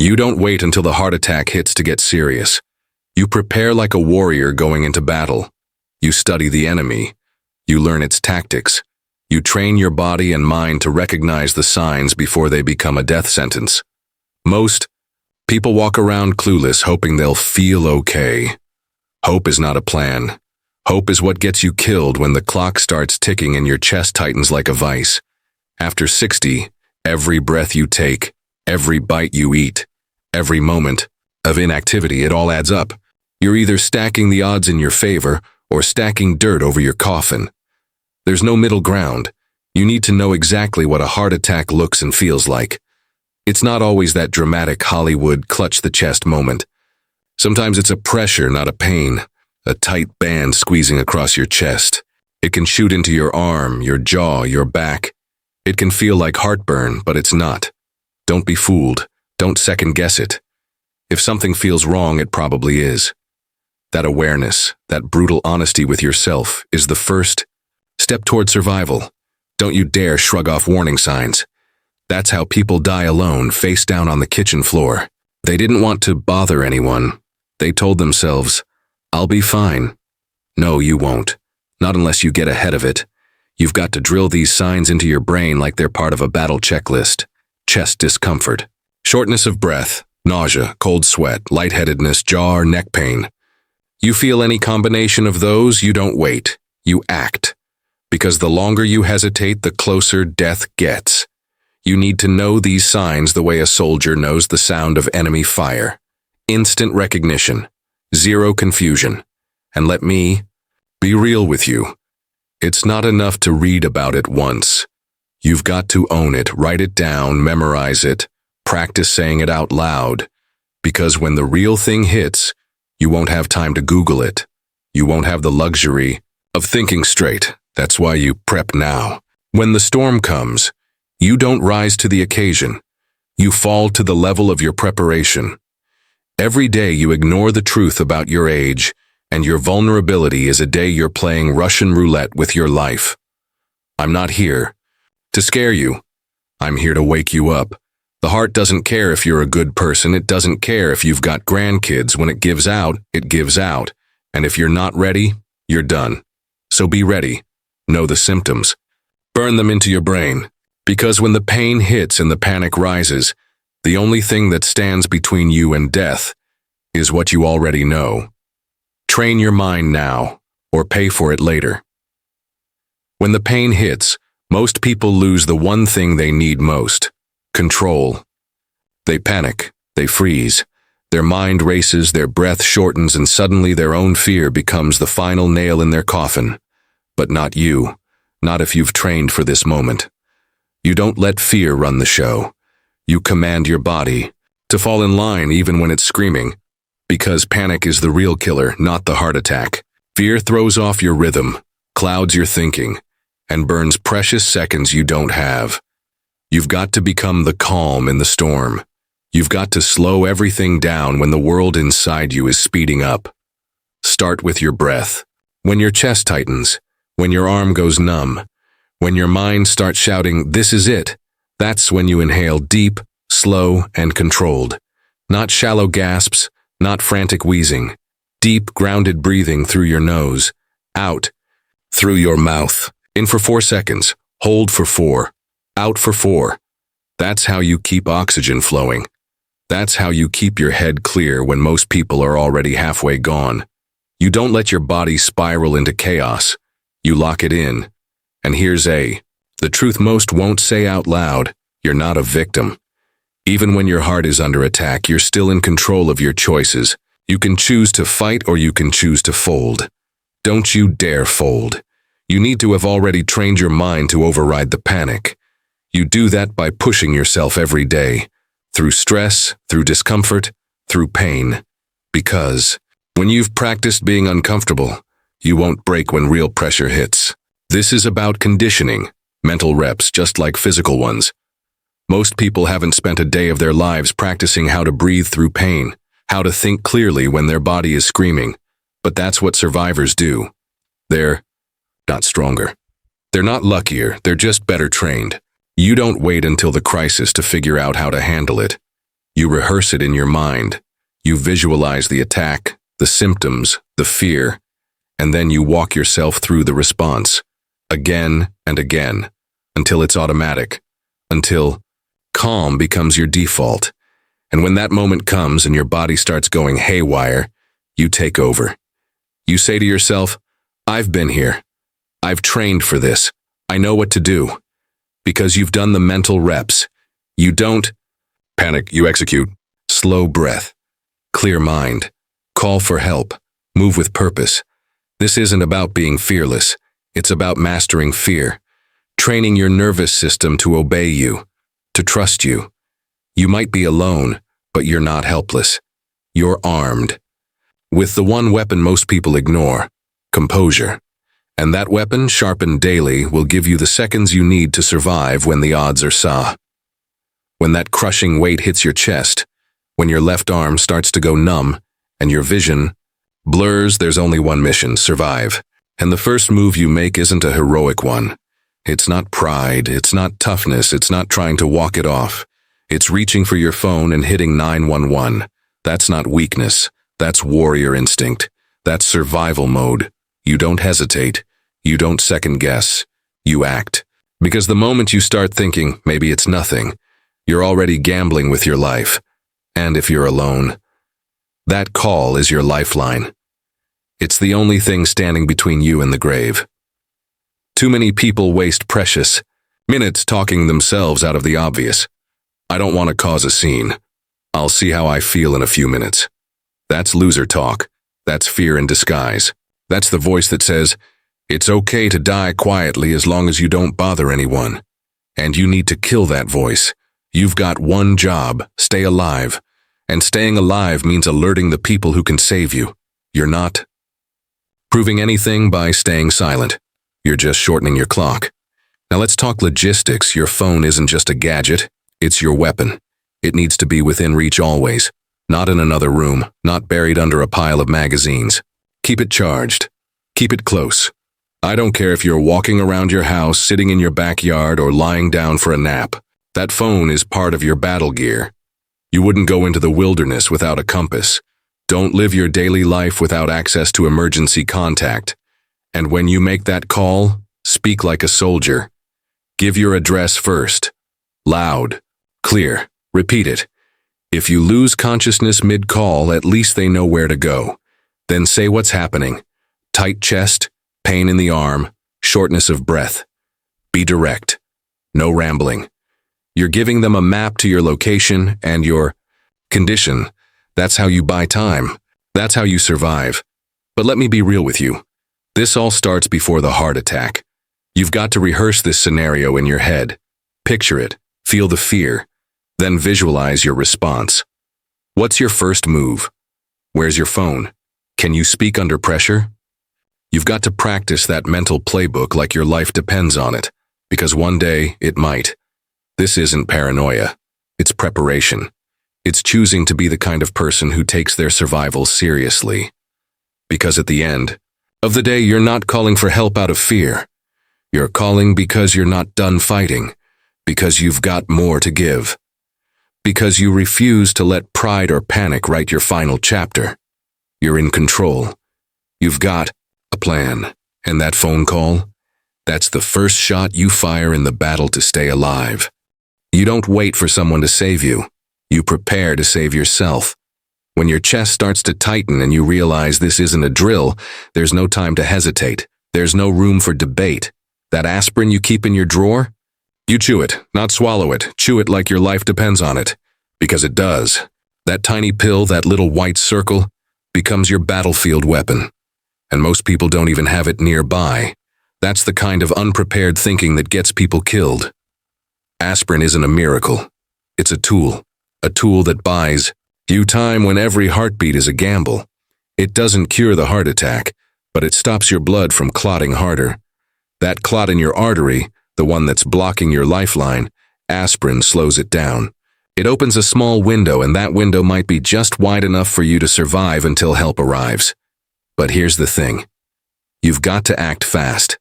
You don't wait until the heart attack hits to get serious. You prepare like a warrior going into battle. You study the enemy. You learn its tactics. You train your body and mind to recognize the signs before they become a death sentence. Most people walk around clueless, hoping they'll feel okay. Hope is not a plan. Hope is what gets you killed when the clock starts ticking and your chest tightens like a vice. After 60, every breath you take, every bite you eat, every moment of inactivity, it all adds up. You're either stacking the odds in your favor or stacking dirt over your coffin. There's no middle ground. You need to know exactly what a heart attack looks and feels like. It's not always that dramatic Hollywood clutch-the-chest moment. Sometimes it's a pressure, not a pain, a tight band squeezing across your chest. It can shoot into your arm, your jaw, your back. It can feel like heartburn, but it's not. Don't be fooled. Don't second-guess it. If something feels wrong, it probably is. That awareness, that brutal honesty with yourself, is the first step toward survival. Don't you dare shrug off warning signs. That's how people die alone, face down on the kitchen floor. They didn't want to bother anyone. They told themselves, "I'll be fine." No, you won't. Not unless you get ahead of it. You've got to drill these signs into your brain like they're part of a battle checklist. Chest discomfort, shortness of breath, nausea, cold sweat, lightheadedness, jaw or neck pain. You feel any combination of those, you don't wait. You act. Because the longer you hesitate, the closer death gets. You need to know these signs the way a soldier knows the sound of enemy fire. Instant recognition. Zero confusion. And let me be real with you. It's not enough to read about it once. You've got to own it, write it down, memorize it, practice saying it out loud. Because when the real thing hits, you won't have time to Google it. You won't have the luxury of thinking straight. That's why you prep now. When the storm comes, you don't rise to the occasion. You fall to the level of your preparation. Every day you ignore the truth about your age, and your vulnerability is a day you're playing Russian roulette with your life. I'm not here to scare you. I'm here to wake you up. The heart doesn't care if you're a good person. It doesn't care if you've got grandkids. When it gives out, it gives out. And if you're not ready, you're done. So be ready. Know the symptoms. Burn them into your brain. Because when the pain hits and the panic rises, the only thing that stands between you and death is what you already know. Train your mind now, or pay for it later. When the pain hits, most people lose the one thing they need most: control. They panic, they freeze. Their mind races, their breath shortens, and suddenly their own fear becomes the final nail in their coffin. But not you. Not if you've trained for this moment. You don't let fear run the show. You command your body to fall in line even when it's screaming. Because panic is the real killer, not the heart attack. Fear throws off your rhythm, clouds your thinking, and burns precious seconds you don't have. You've got to become the calm in the storm. You've got to slow everything down when the world inside you is speeding up. Start with your breath. When your chest tightens, when your arm goes numb, when your mind starts shouting, "This is it," that's when you inhale deep, slow, and controlled. Not shallow gasps, not frantic wheezing. Deep, grounded breathing through your nose, out, through your mouth. In for 4 seconds, hold for 4, out for 4. That's how you keep oxygen flowing. That's how you keep your head clear when most people are already halfway gone. You don't let your body spiral into chaos. You lock it in. And here's the truth most won't say out loud: you're not a victim. Even when your heart is under attack, you're still in control of your choices. You can choose to fight or you can choose to fold. Don't you dare fold. You need to have already trained your mind to override the panic. You do that by pushing yourself every day, through stress, through discomfort, through pain. Because when you've practiced being uncomfortable, you won't break when real pressure hits. This is about conditioning, mental reps just like physical ones. Most people haven't spent a day of their lives practicing how to breathe through pain, how to think clearly when their body is screaming. But that's what survivors do. They're not stronger. They're not luckier, they're just better trained. You don't wait until the crisis to figure out how to handle it. You rehearse it in your mind. You visualize the attack, the symptoms, the fear, and then you walk yourself through the response, again and again, until it's automatic, until calm becomes your default. And when that moment comes and your body starts going haywire, you take over. You say to yourself, I've been here. I've trained for this. I know what to do. Because you've done the mental reps. You don't panic, you execute. Slow breath. Clear mind. Call for help. Move with purpose. This isn't about being fearless. It's about mastering fear. Training your nervous system to obey you, to trust you. You might be alone, but you're not helpless. You're armed. With the one weapon most people ignore, composure. And that weapon, sharpened daily, will give you the seconds you need to survive when the odds are saw. When that crushing weight hits your chest, when your left arm starts to go numb, and your vision blurs, there's only one mission: survive. And the first move you make isn't a heroic one. It's not pride, it's not toughness, it's not trying to walk it off. It's reaching for your phone and hitting 911. That's not weakness, that's warrior instinct. That's survival mode. You don't hesitate. You don't second guess. You act. Because the moment you start thinking, maybe it's nothing, you're already gambling with your life. And if you're alone, that call is your lifeline. It's the only thing standing between you and the grave. Too many people waste precious minutes talking themselves out of the obvious. I don't want to cause a scene. I'll see how I feel in a few minutes. That's loser talk. That's fear in disguise. That's the voice that says, it's okay to die quietly as long as you don't bother anyone. And you need to kill that voice. You've got one job: stay alive. And staying alive means alerting the people who can save you. You're not proving anything by staying silent. You're just shortening your clock. Now let's talk logistics. Your phone isn't just a gadget, it's your weapon. It needs to be within reach always. Not in another room, not buried under a pile of magazines. Keep it charged. Keep it close. I don't care if you're walking around your house, sitting in your backyard, or lying down for a nap. That phone is part of your battle gear. You wouldn't go into the wilderness without a compass. Don't live your daily life without access to emergency contact. And when you make that call, speak like a soldier. Give your address first. Loud. Clear. Repeat it. If you lose consciousness mid-call, at least they know where to go. Then say what's happening. Tight chest, pain in the arm, shortness of breath. Be direct. No rambling. You're giving them a map to your location and your condition. That's how you buy time. That's how you survive. But let me be real with you. This all starts before the heart attack. You've got to rehearse this scenario in your head. Picture it. Feel the fear. Then visualize your response. What's your first move? Where's your phone? Can you speak under pressure? You've got to practice that mental playbook like your life depends on it, because one day it might. This isn't paranoia. It's preparation. It's choosing to be the kind of person who takes their survival seriously. Because at the end of the day, you're not calling for help out of fear. You're calling because you're not done fighting, because you've got more to give. Because you refuse to let pride or panic write your final chapter. You're in control. You've got a plan. And that phone call? That's the first shot you fire in the battle to stay alive. You don't wait for someone to save you. You prepare to save yourself. When your chest starts to tighten and you realize this isn't a drill, there's no time to hesitate. There's no room for debate. That aspirin you keep in your drawer? You chew it, not swallow it. Chew it like your life depends on it. Because it does. That tiny pill, that little white circle, becomes your battlefield weapon. And most people don't even have it nearby. That's the kind of unprepared thinking that gets people killed. Aspirin isn't a miracle. It's a tool that buys you time when every heartbeat is a gamble. It doesn't cure the heart attack, but it stops your blood from clotting harder. That clot in your artery, the one that's blocking your lifeline, aspirin slows it down. It opens a small window, and that window might be just wide enough for you to survive until help arrives. But here's the thing. You've got to act fast.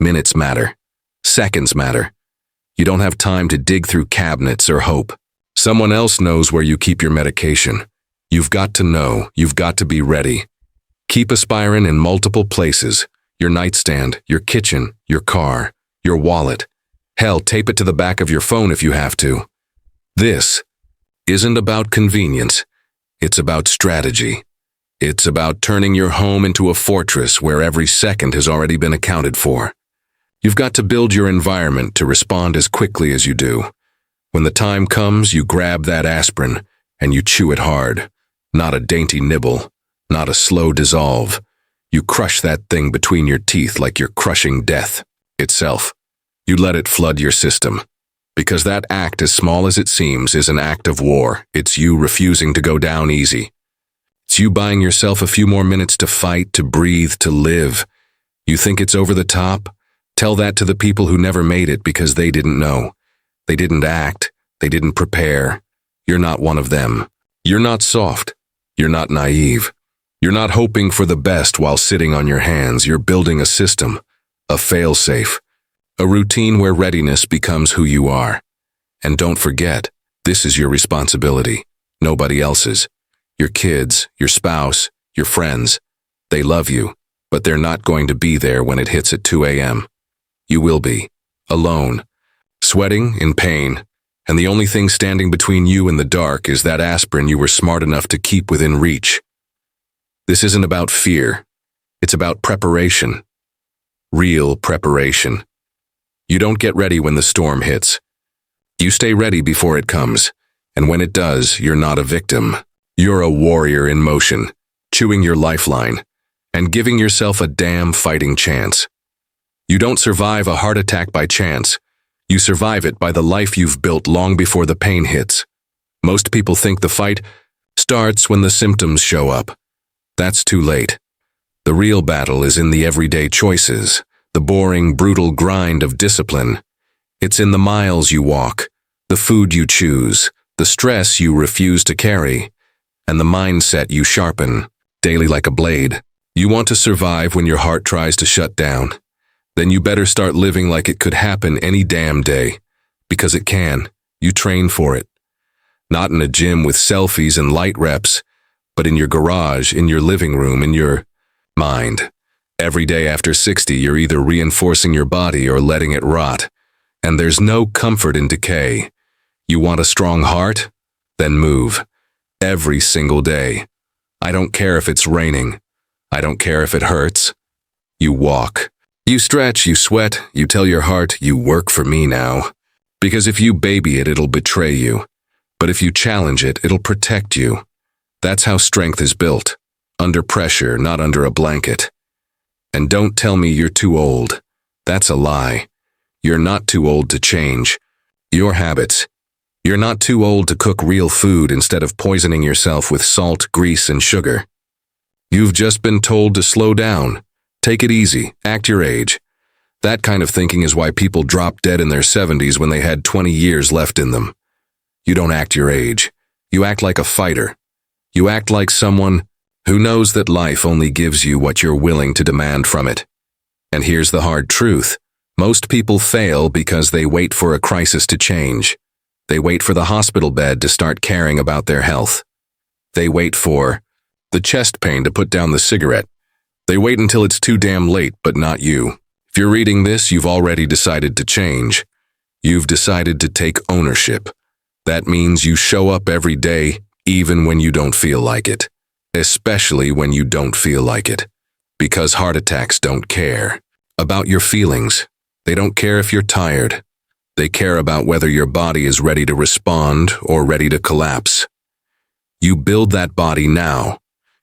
Minutes matter. Seconds matter. You don't have time to dig through cabinets or hope. Someone else knows where you keep your medication. You've got to know, you've got to be ready. Keep aspirin in multiple places: your nightstand, your kitchen, your car, your wallet. Hell, tape it to the back of your phone if you have to. This isn't about convenience. It's about strategy. It's about turning your home into a fortress where every second has already been accounted for. You've got to build your environment to respond as quickly as you do. When the time comes, you grab that aspirin and you chew it hard. Not a dainty nibble, not a slow dissolve. You crush that thing between your teeth like you're crushing death itself. You let it flood your system. Because that act, as small as it seems, is an act of war. It's you refusing to go down easy. It's you buying yourself a few more minutes to fight, to breathe, to live. You think it's over the top? Tell that to the people who never made it because they didn't know. They didn't act. They didn't prepare. You're not one of them. You're not soft. You're not naive. You're not hoping for the best while sitting on your hands. You're building a system, a fail-safe, a routine where readiness becomes who you are. And don't forget, this is your responsibility, nobody else's. Your kids, your spouse, your friends, they love you, but they're not going to be there when it hits at 2 a.m. You will be, alone, sweating, in pain, and the only thing standing between you and the dark is that aspirin you were smart enough to keep within reach. This isn't about fear. It's about preparation. Real preparation. You don't get ready when the storm hits. You stay ready before it comes, and when it does, you're not a victim. You're a warrior in motion, chewing your lifeline, and giving yourself a damn fighting chance. You don't survive a heart attack by chance. You survive it by the life you've built long before the pain hits. Most people think the fight starts when the symptoms show up. That's too late. The real battle is in the everyday choices, the boring, brutal grind of discipline. It's in the miles you walk, the food you choose, the stress you refuse to carry, and the mindset you sharpen, daily like a blade. You want to survive when your heart tries to shut down? Then you better start living like it could happen any damn day. Because it can. You train for it. Not in a gym with selfies and light reps, but in your garage, in your living room, in your mind. Every day after 60, you're either reinforcing your body or letting it rot. And there's no comfort in decay. You want a strong heart? Then move. Every single day. I don't care if it's raining. I don't care if it hurts. You walk. You stretch, you sweat, you tell your heart, you work for me now. Because if you baby it, it'll betray you. But if you challenge it, it'll protect you. That's how strength is built. Under pressure, not under a blanket. And don't tell me you're too old. That's a lie. You're not too old to change. Your habits. You're not too old to cook real food instead of poisoning yourself with salt, grease, and sugar. You've just been told to slow down. Take it easy. Act your age. That kind of thinking is why people drop dead in their 70s when they had 20 years left in them. You don't act your age. You act like a fighter. You act like someone who knows that life only gives you what you're willing to demand from it. And here's the hard truth. Most people fail because they wait for a crisis to change. They wait for the hospital bed to start caring about their health. They wait for the chest pain to put down the cigarette. They wait until it's too damn late, but not you. If you're reading this, you've already decided to change. You've decided to take ownership. That means you show up every day, even when you don't feel like it. Especially when you don't feel like it. Because heart attacks don't care about your feelings. They don't care if you're tired. They care about whether your body is ready to respond or ready to collapse. You build that body now.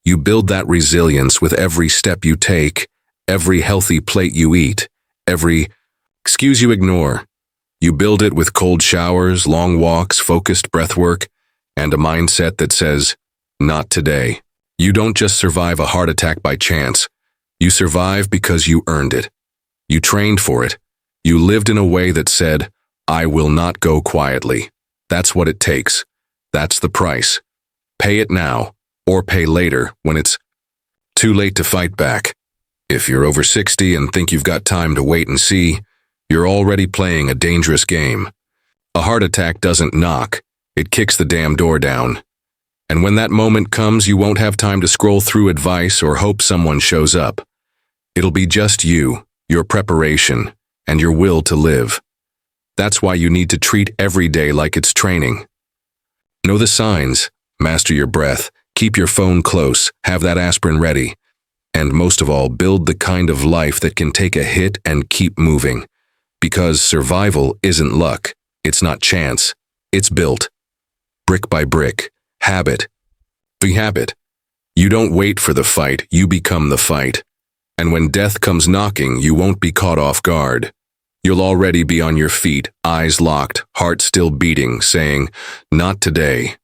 You build that resilience with every step you take, every healthy plate you eat, every excuse you ignore. You build it with cold showers, long walks, focused breath work, and a mindset that says, not today. You don't just survive a heart attack by chance. You survive because you earned it. You trained for it. You lived in a way that said, I will not go quietly. That's what it takes. That's the price. Pay it now. Or pay later when it's too late to fight back. If you're over 60 and think you've got time to wait and see, you're already playing a dangerous game. A heart attack doesn't knock, It kicks the damn door down. And when that moment comes, you won't have time to scroll through advice or hope someone shows up. It'll be just you, your preparation, and your will to live. That's why you need to treat every day like it's training. Know the signs, master your breath, keep your phone close, have that aspirin ready, and most of all, build the kind of life that can take a hit and keep moving. Because survival isn't luck, it's not chance, it's built. Brick by brick, habit by habit. You don't wait for the fight, you become the fight. And when death comes knocking, you won't be caught off guard. You'll already be on your feet, eyes locked, heart still beating, saying, "Not today."